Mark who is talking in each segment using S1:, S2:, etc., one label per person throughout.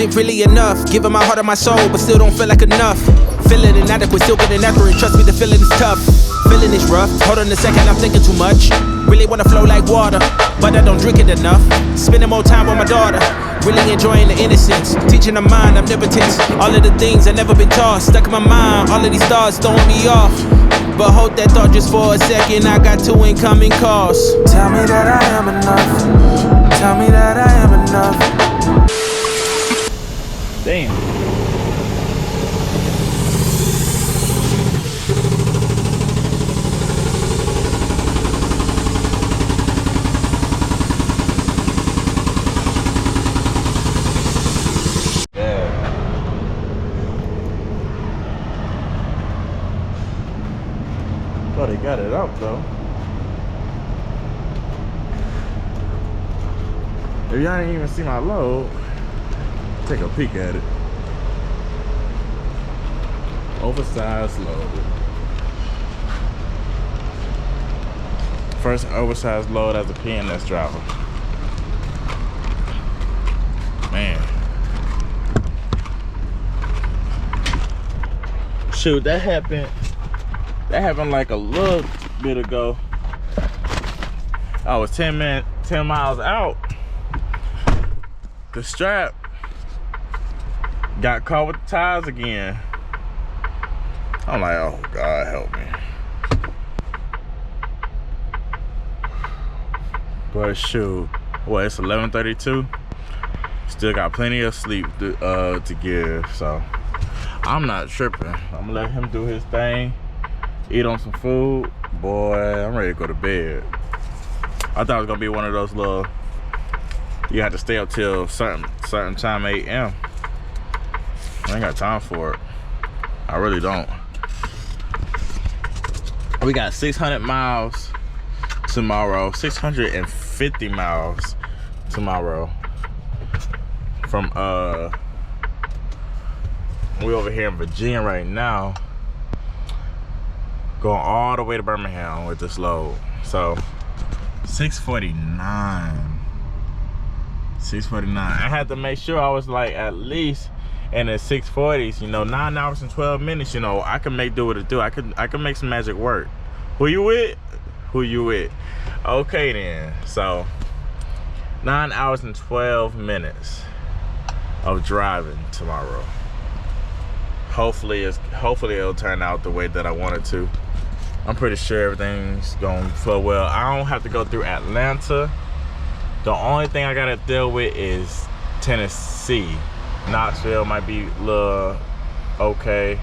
S1: it really enough? Giving my heart and my soul, but still don't feel like enough. Feeling inadequate, still getting accurate. Trust me, the feeling is tough. Feeling is rough. Hold on a second, I'm thinking too much. Really wanna flow like water, but I don't drink it enough. Spending more time with my daughter. Really enjoying the innocence. Teaching her mind, omnipotence. All of the things I've never been taught. Stuck in my mind, all of these thoughts throwing me off. But hold that thought just for a second. I got 2 incoming calls.
S2: Tell me that I am enough. Tell me that I am enough.
S3: Damn. Oh, they got it out though. If y'all didn't even see my load, take a peek at it. Oversized load. First oversized load as a PNS driver. Man. Shoot, that happened like a little bit ago. I was 10 miles out. The strap got caught with the tires again. I'm like, oh God, help me. But shoot, well, it's 11:32. Still got plenty of sleep to give, so I'm not tripping. I'm gonna let him do his thing, eat on some food. Boy, I'm ready to go to bed. I thought it was gonna be one of those little, you have to stay up till certain time, 8 a.m. I ain't got time for it. I really don't. We got 600 miles tomorrow, 650 miles tomorrow. From we over here in Virginia right now, going all the way to Birmingham with this load. So 649. I had to make sure I was like at least in the 640s, you know, 9 hours and 12 minutes, you know, I can make do what it do. I can make some magic work. Who you with? Who you with? Okay then. So 9 hours and 12 minutes of driving tomorrow. Hopefully it'll turn out the way that I want it to. I'm pretty sure everything's gonna flow well. I don't have to go through Atlanta. The only thing I gotta deal with is Tennessee. Knoxville might be a little okay.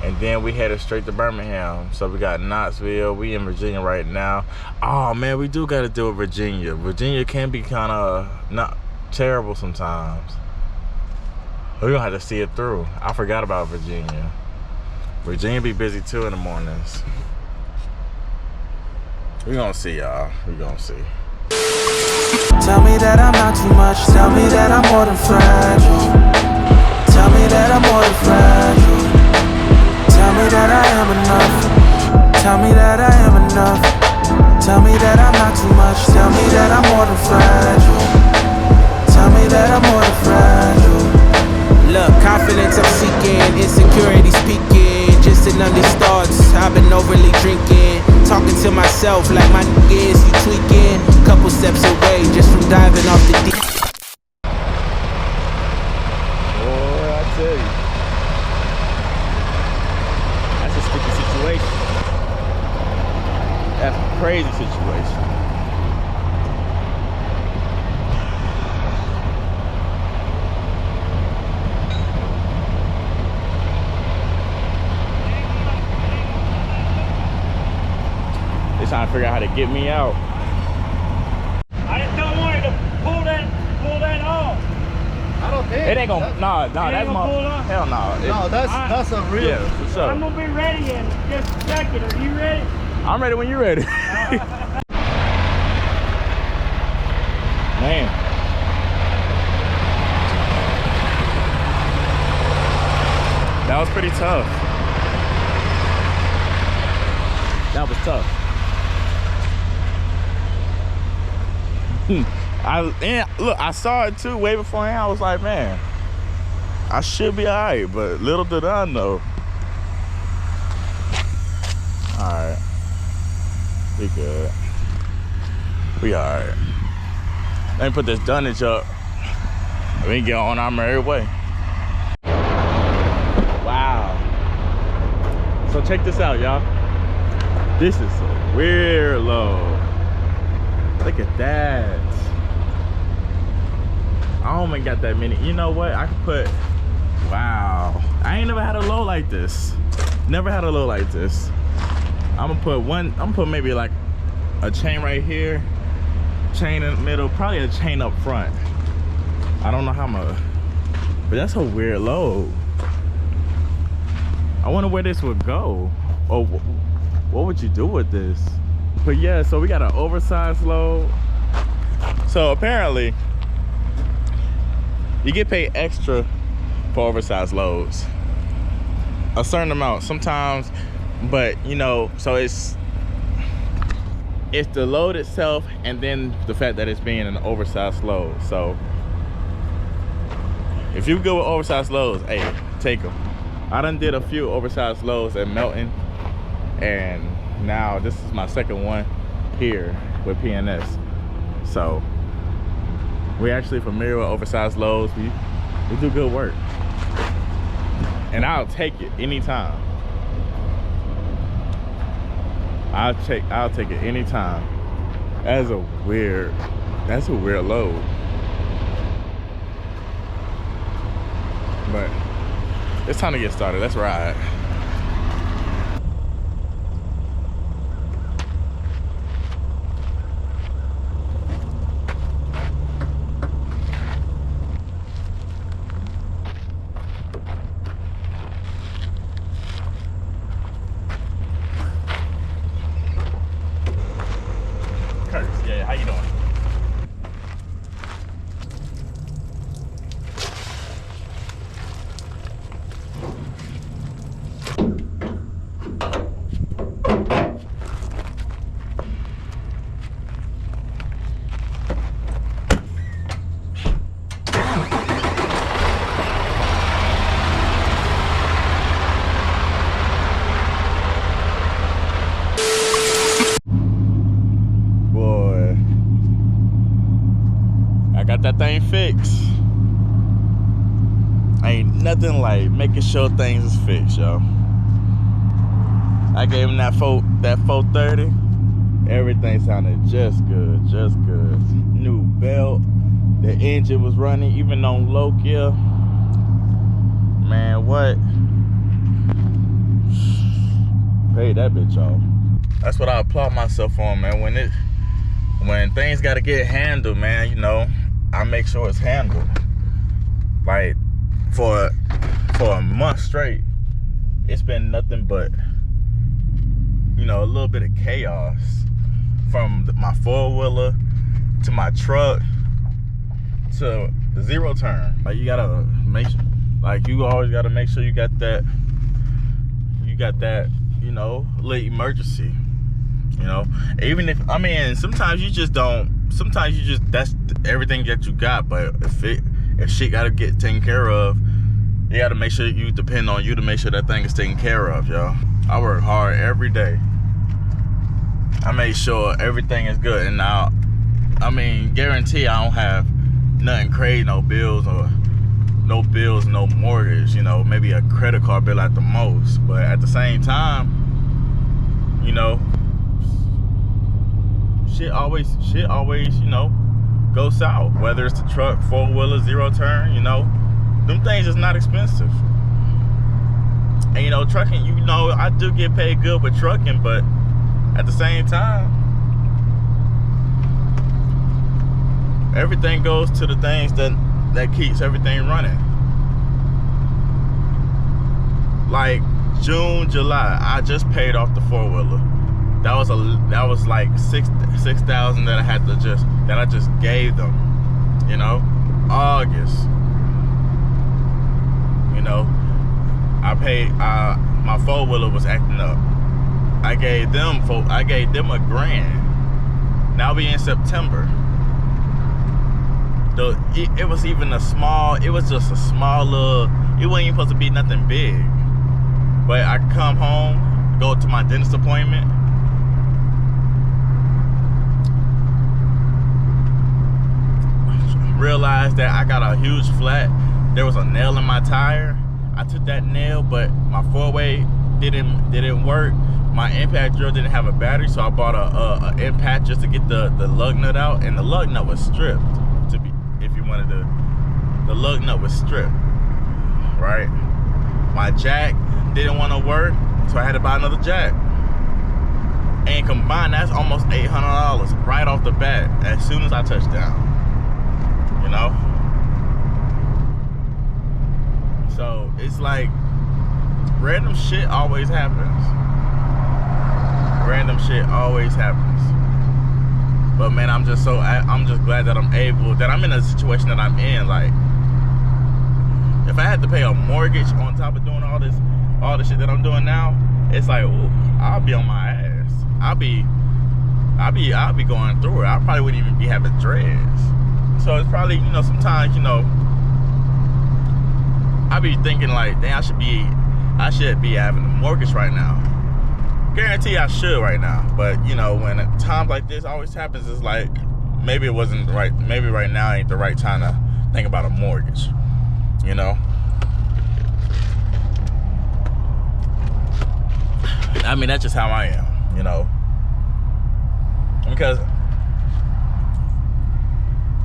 S3: And then we headed straight to Birmingham. So we got Knoxville. We in Virginia right now. Oh man, we do gotta deal with Virginia. Virginia can be kind of not terrible sometimes. We're gonna have to see it through. I forgot about Virginia. Virginia be busy too in the mornings. We gonna see, y'all. We gonna see.
S2: Tell me that I'm not too much. Tell me that I'm more than fragile. Tell me that I'm more than fragile. Tell me that I am enough. Tell me that I am enough. Tell me that I'm not too much. Tell me that I'm more than fragile. Tell me that I'm more than fragile.
S1: Look, confidence I'm seeking, insecurity speaking. Just in on these thoughts, I've been overly drinking. Talking to myself like my is you tweaking. Couple steps away just from diving off the deep.
S3: Boy, I tell you, that's a sticky situation. That's a crazy situation. They're trying to figure out how to get me out.
S4: I just don't want it to pull that off.
S5: I don't think
S3: It ain't gonna, nah, that's
S4: gonna pull
S3: my,
S4: up?
S3: hell no.
S5: No, that's a real.
S3: Yeah, for sure.
S4: I'm gonna be ready in just a second. Are you ready?
S3: I'm ready when you're ready. Man. That was pretty tough. That was tough. Look, I saw it too way beforehand. I was like, man, I should be alright, but little did I know. Alright. We good. We alright. Let me put this dunnage up. We can get on our merry way. Wow. So check this out, y'all. This is a weird load. Look at that. I don't even got that many. You know what? I could put, wow. I ain't never had a load like this. Never had a load like this. I'm gonna put one, I'm gonna put maybe like a chain right here, chain in the middle, probably a chain up front. I don't know how much, but that's a weird load. I wonder where this would go. Oh, what would you do with this? But yeah, so we got an oversized load. So apparently, you get paid extra for oversized loads. A certain amount, sometimes, but you know, so it's the load itself and then the fact that it's being an oversized load. So if you go with oversized loads, hey, take them. I done did a few oversized loads at Melton, and now this is my second one here with PNS. So we're actually familiar with oversized loads. We do good work, and I'll take it anytime. I'll take it anytime. That's a weird load. But it's time to get started. Let's ride. Yeah, how you doing? Got that thing fixed. Ain't nothing like making sure things is fixed, yo. I gave him that 430. Everything sounded just good, just good. New belt. The engine was running even on low gear. Man, what? Pay that bitch off. That's what I applaud myself on, man. When things gotta get handled, man, you know, I make sure it's handled. Like for a month straight, it's been nothing but, you know, a little bit of chaos. From my four-wheeler to my truck to the zero turn. Like you gotta make sure, like you always gotta make sure you got that, you know, little emergency. You know, even if, I mean, sometimes you just, that's everything that you got. But if shit gotta get taken care of, you gotta make sure you depend on you to make sure that thing is taken care of, y'all. I work hard every day. I make sure everything is good. And now, I mean, guarantee I don't have nothing crazy, no bills, no mortgage, you know, maybe a credit card bill at the most. But at the same time, you know, shit always, you know, go south. Whether it's the truck, four-wheeler, zero turn, you know, them things is not expensive. And you know, trucking, you know, I do get paid good with trucking, but at the same time, everything goes to the things that keeps everything running. Like June, July, I just paid off the four-wheeler. That was like $6,000 that I just gave them. You know, August. You know, I paid. My four-wheeler was acting up. I gave them $1,000. Now we in September. It was just a small little it wasn't even supposed to be nothing big. But I come home, go to my dentist appointment. Realized that I got a huge flat. There was a nail in my tire. I took that nail, but my 4-way didn't work. My impact drill didn't have a battery, so I bought a impact just to get the lug nut out, and the lug nut was stripped. The lug nut was stripped, right? My jack didn't want to work, so I had to buy another jack. And combined, that's almost $800 right off the bat as soon as I touched down. You know? So it's like random shit always happens. Random shit always happens. But man, I'm just glad that I'm in a situation that I'm in. Like, if I had to pay a mortgage on top of doing all the shit that I'm doing now, it's like, ooh, I'll be on my ass. I'll be going through it. I probably wouldn't even be having dreads. So it's probably, you know, sometimes, you know, I be thinking like, damn, I should be having a mortgage right now. Guarantee I should right now. But, you know, when times like this always happens, it's like, maybe it wasn't right. Maybe right now ain't the right time to think about a mortgage. You know? I mean, that's just how I am, you know? Because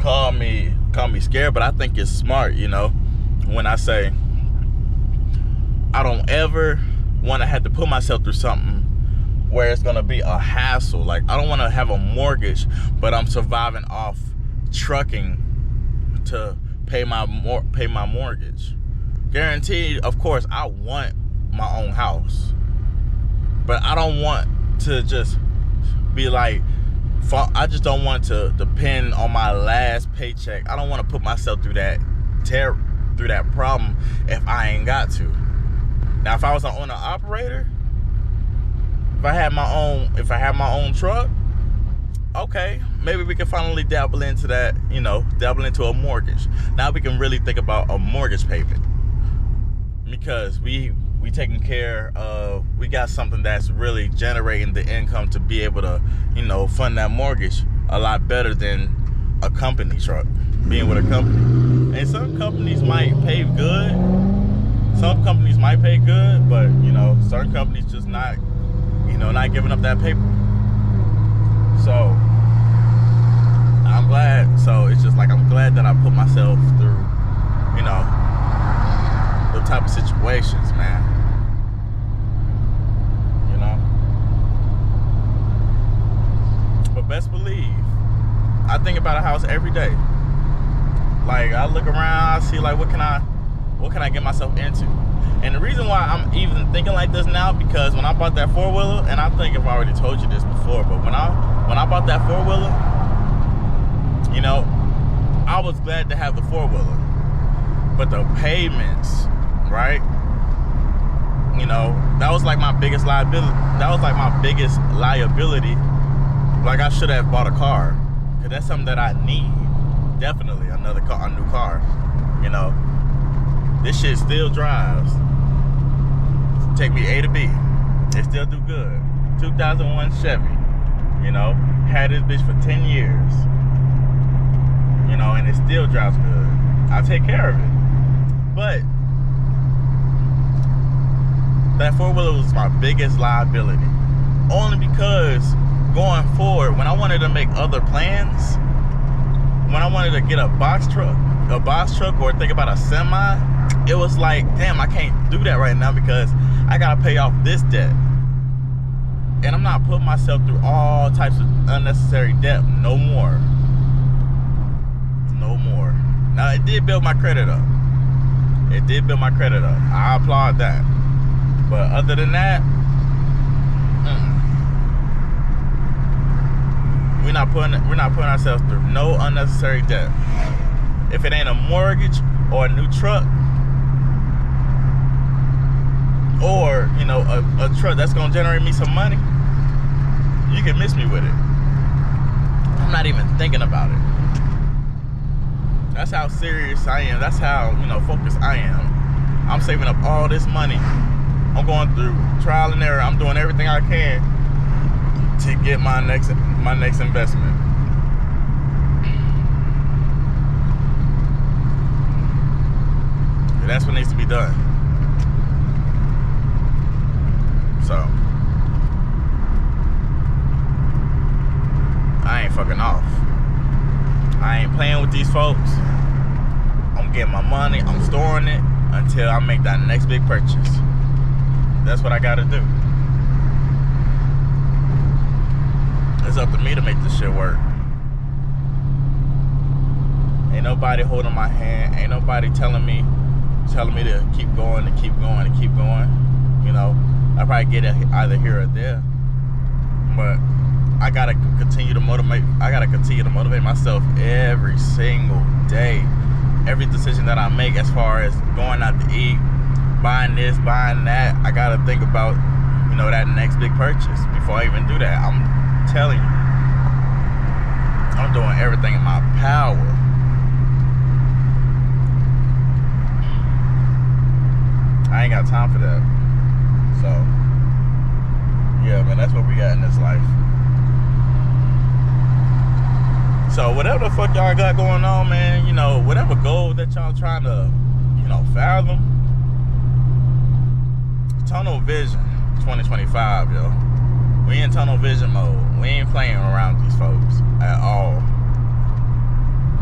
S3: call me scared, but I think it's smart, you know, when I say I don't ever want to have to put myself through something where it's gonna be a hassle. Like, I don't want to have a mortgage, but I'm surviving off trucking to pay my mortgage. Guaranteed, of course, I want my own house, but I don't want to just be like, I just don't want to depend on my last paycheck. I don't want to put myself through that problem if I ain't got to. Now, if I was an owner operator, if I had my own truck, okay, maybe we can finally dabble into that, you know, dabble into a mortgage. Now we can really think about a mortgage payment, because we taking care of, we got something that's really generating the income to be able to, you know, fund that mortgage a lot better than a company truck, being with a company. And some companies might pay good. Some companies might pay good, but, you know, certain companies just not, you know, not giving up that paper. So I'm glad. So it's just like, I'm glad that I put myself through, you know, those type of situations, man. You know? But best believe, I think about a house every day. Like, I look around, I see like, what can I get myself into? And the reason why I'm even thinking like this now, because when I bought that 4-wheeler, and I think I've already told you this before, but when I bought that 4-wheeler, you know, I was glad to have the 4-wheeler. But the payments, right? You know, that was like my biggest liability. Like, I should have bought a car, because that's something that I need. Definitely a new car. You know, this shit still drives. Take me A to B. It still do good. 2001 Chevy. You know, had this bitch for 10 years. You know, and it still drives good. I take care of it. But that 4-wheeler was my biggest liability. Only because going forward, when I wanted to make other plans, when I wanted to get a box truck or think about a semi, it was like, damn, I can't do that right now because I gotta pay off this debt. And I'm not putting myself through all types of unnecessary debt no more. No more. Now, it did build my credit up. I applaud that. But other than that, we're not putting ourselves through no unnecessary debt. If it ain't a mortgage or a new truck, or, you know, a truck that's gonna generate me some money, you can miss me with it. I'm not even thinking about it. That's how serious I am. That's how, you know, focused I am. I'm saving up all this money. I'm going through trial and error. I'm doing everything I can to get my next investment. And that's what needs to be done. So I ain't fucking off. I ain't playing with these folks. I'm getting my money, I'm storing it until I make that next big purchase. That's what I gotta do. It's up to me to make this shit work. Ain't nobody holding my hand. Ain't nobody telling me to keep going and keep going and keep going. You know, I probably get it either here or there. But I gotta continue to motivate. I gotta continue to motivate myself every single day. Every decision that I make, as far as going out to eat, buying this, buying that, I gotta think about, you know, that next big purchase before I even do that. I'm telling you, I'm doing everything in my power. I ain't got time for that. So, yeah, man, that's what we got in this life. So whatever the fuck y'all got going on, man, you know, whatever goal that y'all trying to, you know, fathom, tunnel vision 2025, yo. We in tunnel vision mode. We ain't playing around with these folks at all.